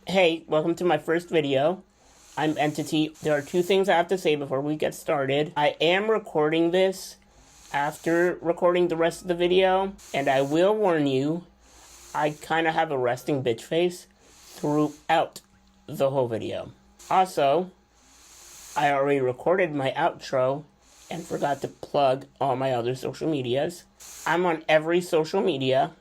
Hey, welcome to my first video. I'm Entity. There are two things I have to say before we get started. I am recording this after recording the rest of the video, and I will warn you, I kind of have a resting bitch face throughout the whole video. Also, I already recorded my outro and forgot to plug all my other social medias. I'm on every social media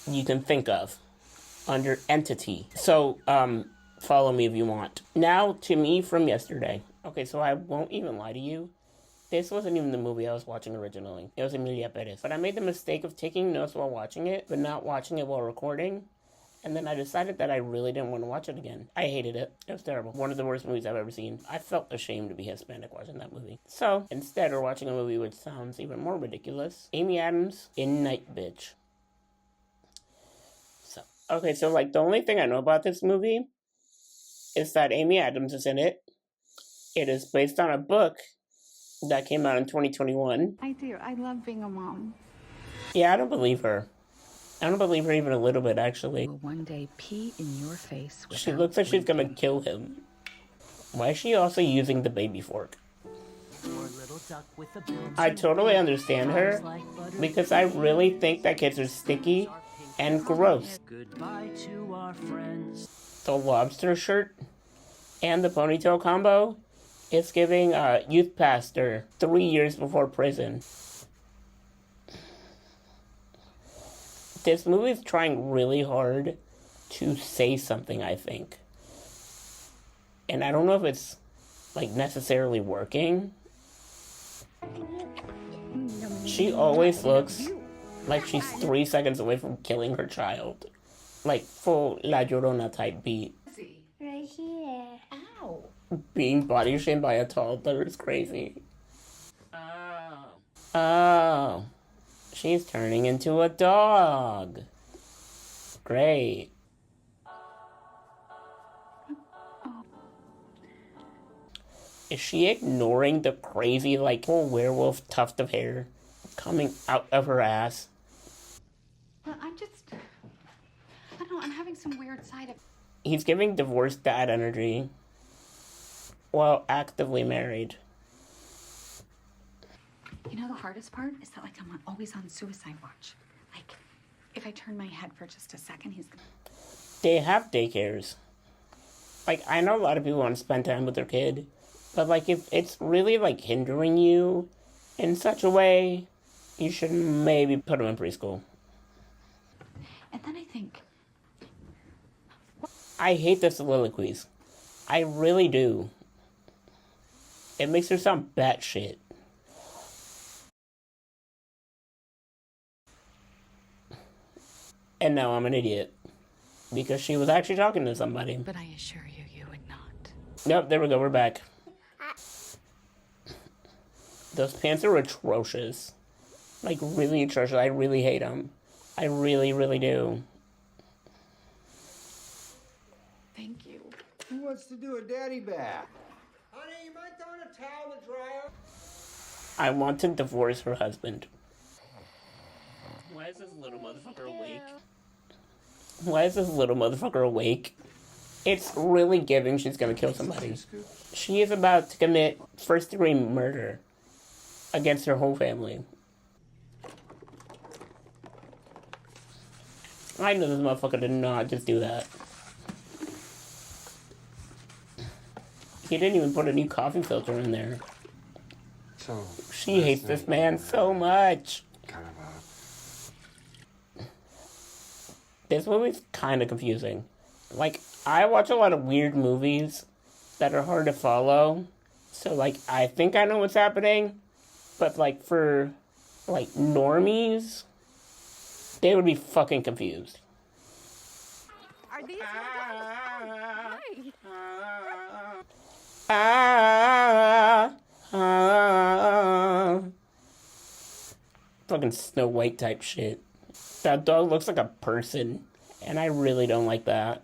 you can think of under Entity. So, follow me if you want. Now, to me from yesterday. Okay, so I won't even lie to you. This wasn't even the movie I was watching originally. It was Emilia Perez. But I made the mistake of taking notes while watching it, but not watching it while recording. And then I decided that I really didn't want to watch it again. I hated it. It was terrible. One of the worst movies I've ever seen. I felt ashamed to be Hispanic watching that movie. So, instead, we're watching a movie which sounds even more ridiculous. Amy Adams in Nightbitch. Okay, so, the only thing I know about this movie is that Amy Adams is in it. It is based on a book that came out in 2021. I do. I love being a mom. Yeah, I don't believe her. I don't believe her even a little bit, actually. Will one day pee in your face. She looks like she's gonna kill him. Why is she also using the baby fork? I totally understand her, because I really think that kids are sticky and gross. Goodbye to our friends. The lobster shirt and the ponytail combo is giving a youth pastor 3 years before prison. This movie's trying really hard to say something, I think. And I don't know if it's, necessarily working. She always looks like she's 3 seconds away from killing her child. Full La Llorona type beat. Right here. Ow. Being body shamed by a toddler is crazy. Oh. She's turning into a dog. Great. Is she ignoring the crazy, whole werewolf tuft of hair coming out of her ass? Well, I'm having some weird side effects. He's giving divorced dad energy while actively married. You know the hardest part is that I'm always on suicide watch. If I turn my head for just a second, he's gonna... They have daycares. I know a lot of people want to spend time with their kid, but if it's really hindering you in such a way, you should maybe put them in preschool. And then I think... I hate the soliloquies. I really do. It makes her sound batshit. And now I'm an idiot. Because she was actually talking to somebody. But I assure you, you would not. Nope, there we go, we're back. Those pants are atrocious. Really atrocious. I really hate them. I really, really do. Thank you. Who wants to do a daddy bath? Honey, you mind throwing a towel in the dryer? I want to divorce her husband. Why is this little motherfucker awake? Why is this little motherfucker awake? It's really giving she's gonna kill somebody. She is about to commit first-degree murder against her whole family. I know this motherfucker did not just do that. He didn't even put a new coffee filter in there. So She hates this man so much. kind of This movie's kind of confusing. I watch a lot of weird movies that are hard to follow. So, I think I know what's happening. But, for, normies, they would be fucking confused. Are these... Fucking Snow White type shit. That dog looks like a person, and I really don't like that.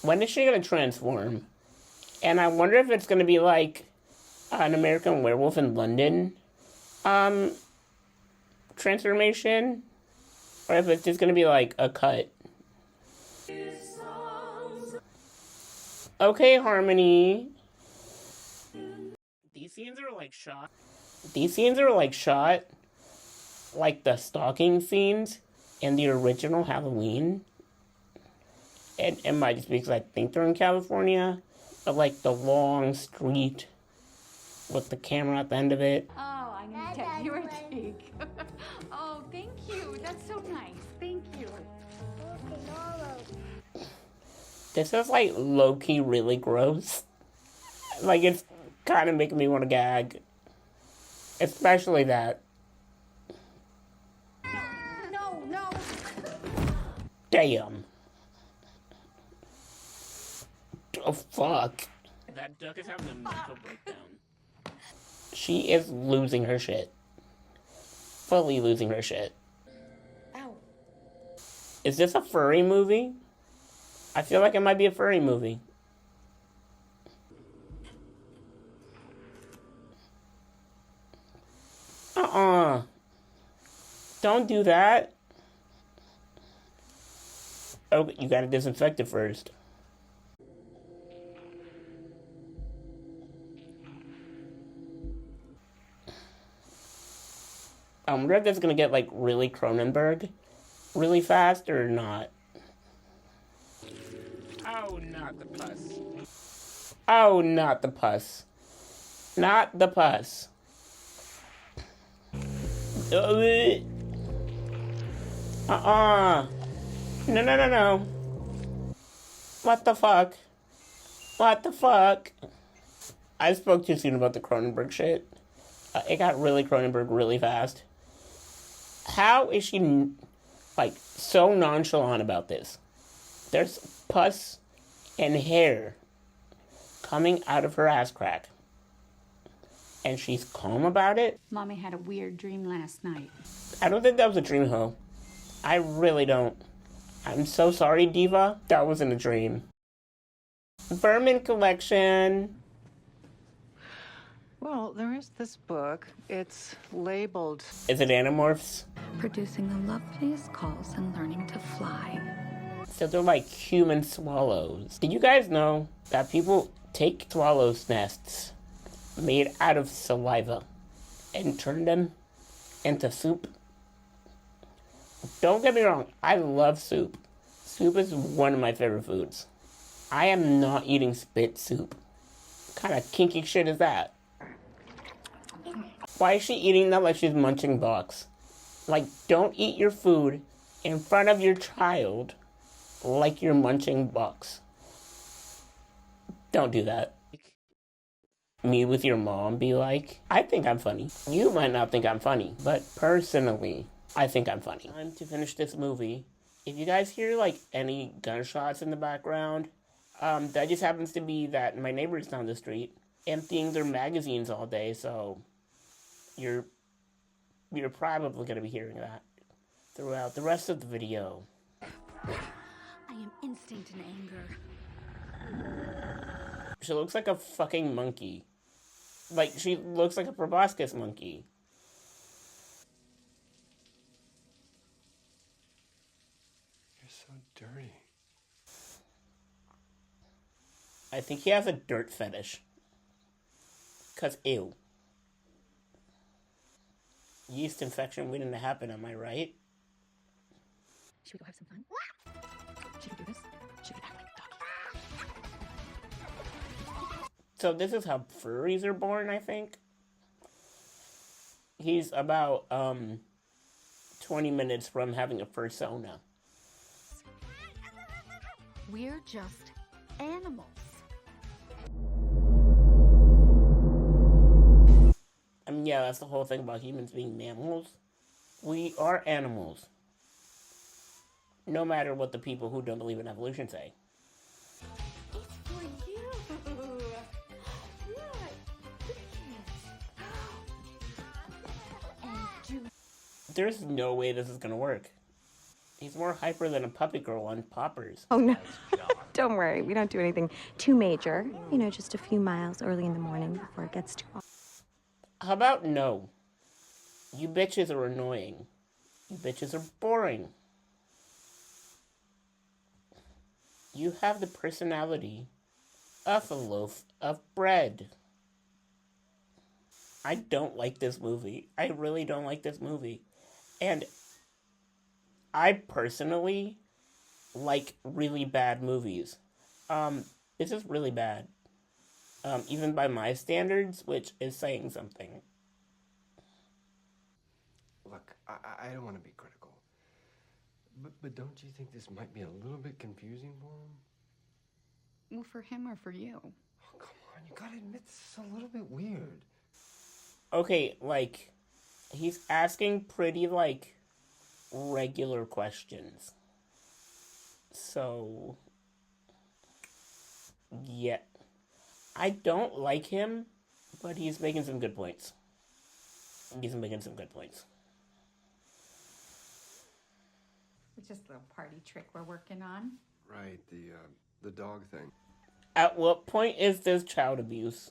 When is she gonna transform? And I wonder if it's gonna be an American Werewolf in London transformation, or if it's just gonna be a cut. Okay, Harmony. These scenes are like shot. These scenes are like shot like the stalking scenes in the original Halloween. And it might just be because I think they're in California. But like the long street with the camera at the end of it. Oh, I knew Dad, you were big. Oh, thank you. That's so nice. Thank you. This is like low-key really gross. Like it's kind of making me want to gag. Especially that. No. Damn. Oh, fuck. That duck is having a mental breakdown. She is losing her shit. Fully losing her shit. Ow. Is this a furry movie? I feel like it might be a furry movie. Don't do that. Oh, you gotta disinfect it first. I wonder if this is gonna get like really Cronenberg really fast or not. Oh, not the pus. Oh, not the pus. Not the pus. No. What the fuck? What the fuck? I spoke too soon about the Cronenberg shit. It got really Cronenberg really fast. How is she, like, so nonchalant about this? There's pus and hair coming out of her ass crack. And she's calm about it? Mommy had a weird dream last night. I don't think that was a dream, ho. I really don't. I'm so sorry, Diva. That wasn't a dream. Vermin collection. Well, there is this book. It's labeled... Is it Animorphs? Producing the loveliest calls and learning to fly. So they're like human swallows. Did you guys know that people take swallows' nests made out of saliva and turn them into soup? Don't get me wrong, I love soup. Soup is one of my favorite foods. I am not eating spit soup. What kind of kinky shit is that? Why is she eating that like she's munching box? Like, don't eat your food in front of your child like you're munching box. Don't do that. Me with your mom be like, I think I'm funny. You might not think I'm funny, but personally, I think I'm funny. Time to finish this movie. If you guys hear like any gunshots in the background, that just happens to be that my neighbors down the street emptying their magazines all day, so you're probably going to be hearing that throughout the rest of the video. I am instinct in anger. She looks like a fucking monkey. Like, she looks like a proboscis monkey. You're so dirty. I think he has a dirt fetish. 'Cause ew. Yeast infection waiting to happen, am I right? Should we go have some fun? Should we do this? Should we act like doggies? So this is how furries are born, I think. He's about 20 minutes from having a fursona. We're just animals. I mean, yeah, that's the whole thing about humans being mammals. We are animals. No matter what the people who don't believe in evolution say. It's for you. Look. And do There's no way this is gonna work. He's more hyper than a puppy girl on poppers. Oh, no. Don't worry. We don't do anything too major. You know, just a few miles early in the morning before it gets too hot. How about no? You bitches are annoying. You bitches are boring. You have the personality of a loaf of bread. I don't like this movie. I really don't like this movie. And I personally like really bad movies. This is really bad. Even by my standards, which is saying something. Look, I don't want to be critical. But don't you think this might be a little bit confusing for him? Well, for him or for you? Oh, come on, you gotta admit this is a little bit weird. Okay, like, he's asking pretty, like, regular questions. So, yeah. I don't like him, but he's making some good points. He's making some good points. It's just a little party trick we're working on. Right, the dog thing. At what point is this child abuse?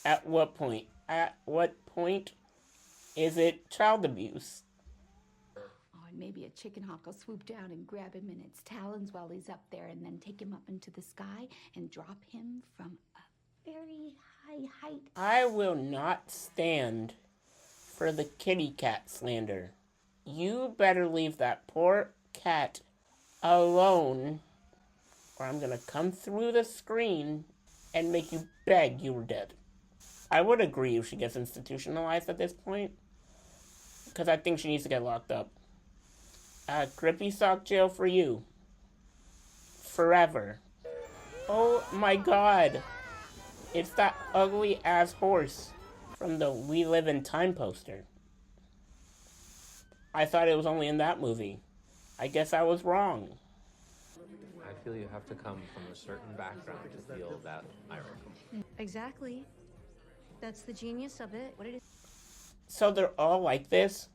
At what point? At what point is it child abuse? Oh, and maybe a chicken hawk will swoop down and grab him in its talons while he's up there and then take him up into the sky and drop him from a very high height. I will not stand for the kitty cat slander. You better leave that poor cat alone, or I'm gonna come through the screen and make you beg you were dead. I would agree if she gets institutionalized at this point, because I think she needs to get locked up. Grippy sock jail for you. Forever. Oh my god. It's that ugly ass horse from the We Live in Time poster. I thought it was only in that movie. I guess I was wrong. I feel you have to come from a certain background to feel that irony. Exactly. That's the genius of it. What it is. So they're all like this?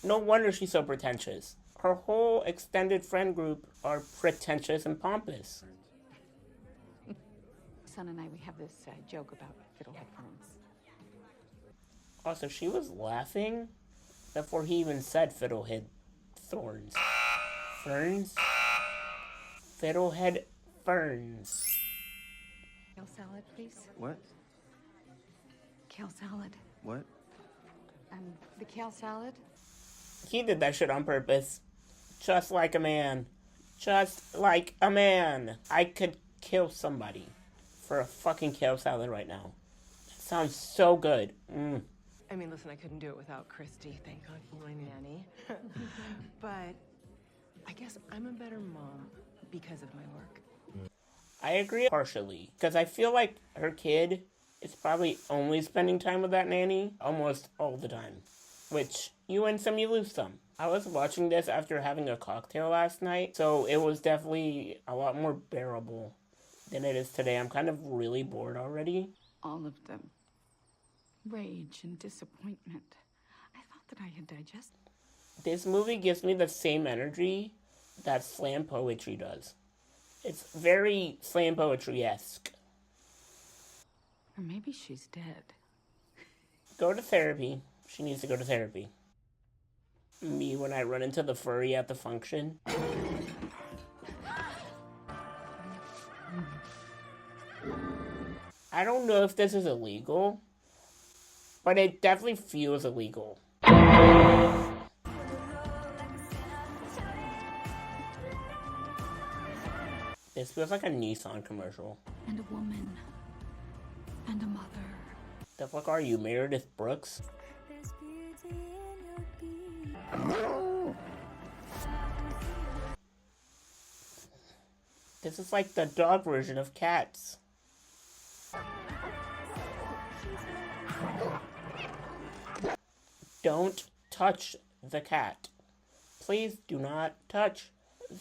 No wonder she's so pretentious. Her whole extended friend group are pretentious and pompous. Son and I, we have this joke about fiddlehead ferns. Also, she was laughing before he even said fiddlehead thorns. Ferns? Fiddlehead ferns. Kale salad, please. What? Kale salad. What? The kale salad. He did that shit on purpose. Just like a man. Just like a man. I could kill somebody for a fucking kale salad right now. It sounds so good. I mean, listen, I couldn't do it without Christy. Thank God for my nanny. But I guess I'm a better mom because of my work. I agree partially, because I feel like her kid is probably only spending time with that nanny almost all the time. Which, you win some, you lose some. I was watching this after having a cocktail last night, so it was definitely a lot more bearable than it is today. I'm kind of really bored already. All of them. Rage and disappointment. I thought that I had digested. This movie gives me the same energy that slam poetry does. It's very slam poetry-esque. Or maybe she's dead. Go to therapy. She needs to go to therapy. Me when I run into the furry at the function. I don't know if this is illegal, but it definitely feels illegal. This feels like a Nissan commercial. And a woman. And a mother. The fuck are you, Meredith Brooks? This is like the dog version of Cats. Don't touch the cat. Please do not touch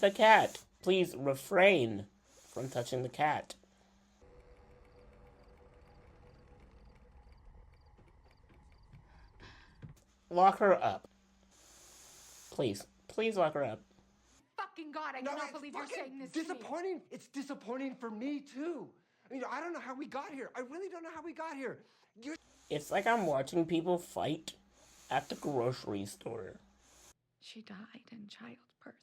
the cat. Please refrain from touching the cat. Lock her up. Please. Please lock her up. Fucking God, I cannot believe you're saying this disappointing. To me. It's disappointing for me, too. I don't know how we got here. I really don't know how we got here. It's like I'm watching people fight at the grocery store. She died in childbirth.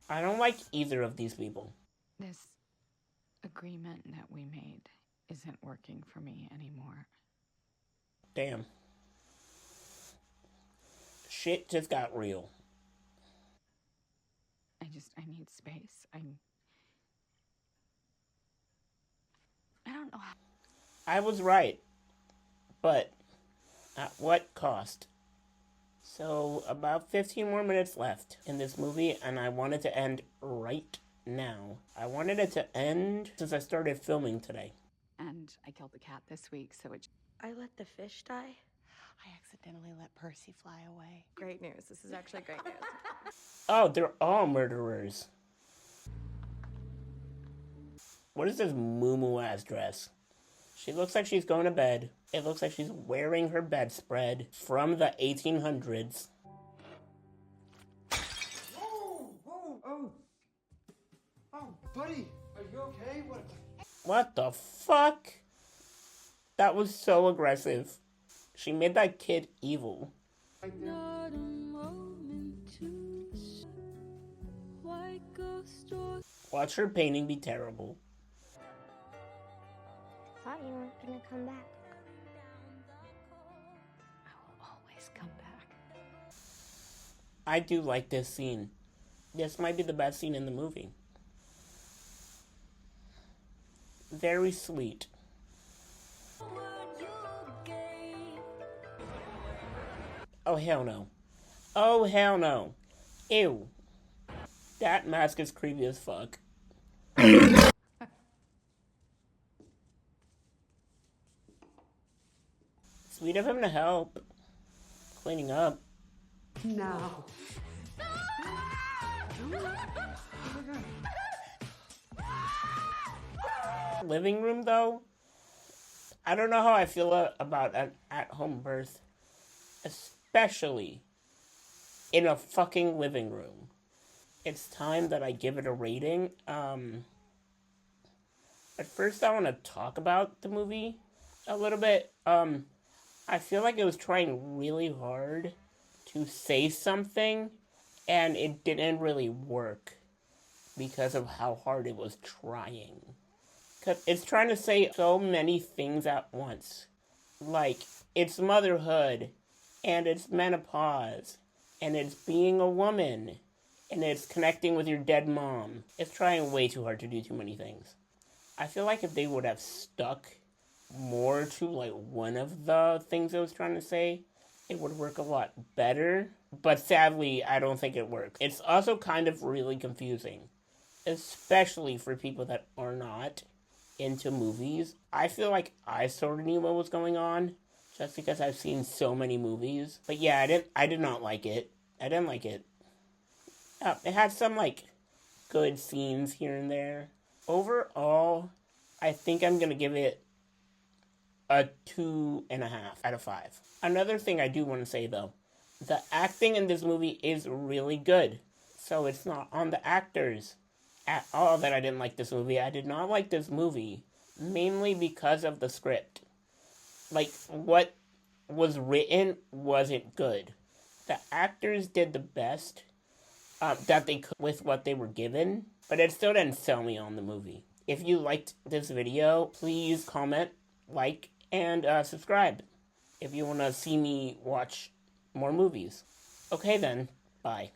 I don't like either of these people. This agreement that we made isn't working for me anymore. Damn. Shit just got real. I need space. I don't know how. I was right. But at what cost? So, about 15 more minutes left in this movie, and I wanted to end right now. I wanted it to end since I started filming today. And I killed the cat this week, so it. I let the fish die. I accidentally let Percy fly away. Great news. This is actually great news. Oh, they're all murderers. What is this moo-moo-ass dress? She looks like she's going to bed. It looks like she's wearing her bedspread from the 1800s. Whoa! Whoa! Oh! Oh, buddy! Are you okay? What the fuck? That was so aggressive. She made that kid evil. Watch her painting be terrible. Thought you weren't gonna come back. I will always come back. I do like this scene. This might be the best scene in the movie. Very sweet. Oh, hell no. Oh, hell no. Ew. That mask is creepy as fuck. Sweet of him to help. Cleaning up. No. Living room, though? I don't know how I feel about an at-home birth. Especially in a fucking living room. It's time that I give it a rating. At first I want to talk about the movie a little bit. I feel like it was trying really hard to say something, and it didn't really work because of how hard it was trying. Because it's trying to say so many things at once. Like, it's motherhood, and it's menopause, and it's being a woman, and it's connecting with your dead mom. It's trying way too hard to do too many things. I feel like if they would have stuck more to like one of the things I was trying to say, it would work a lot better. But sadly, I don't think it works. It's also kind of really confusing, especially for people that are not into movies. I feel like I sort of knew what was going on just because I've seen so many movies. But yeah, I did not like it. I didn't like it. It had some like good scenes here and there. Overall, I think I'm gonna give it a 2.5 out of 5. Another thing I do want to say though, the acting in this movie is really good. So it's not on the actors at all that I didn't like this movie. I did not like this movie mainly because of the script. Like, what was written wasn't good. The actors did the best that they could with what they were given, but it still didn't sell me on the movie. If you liked this video, please comment, like, and subscribe if you want to see me watch more movies. Okay then, bye.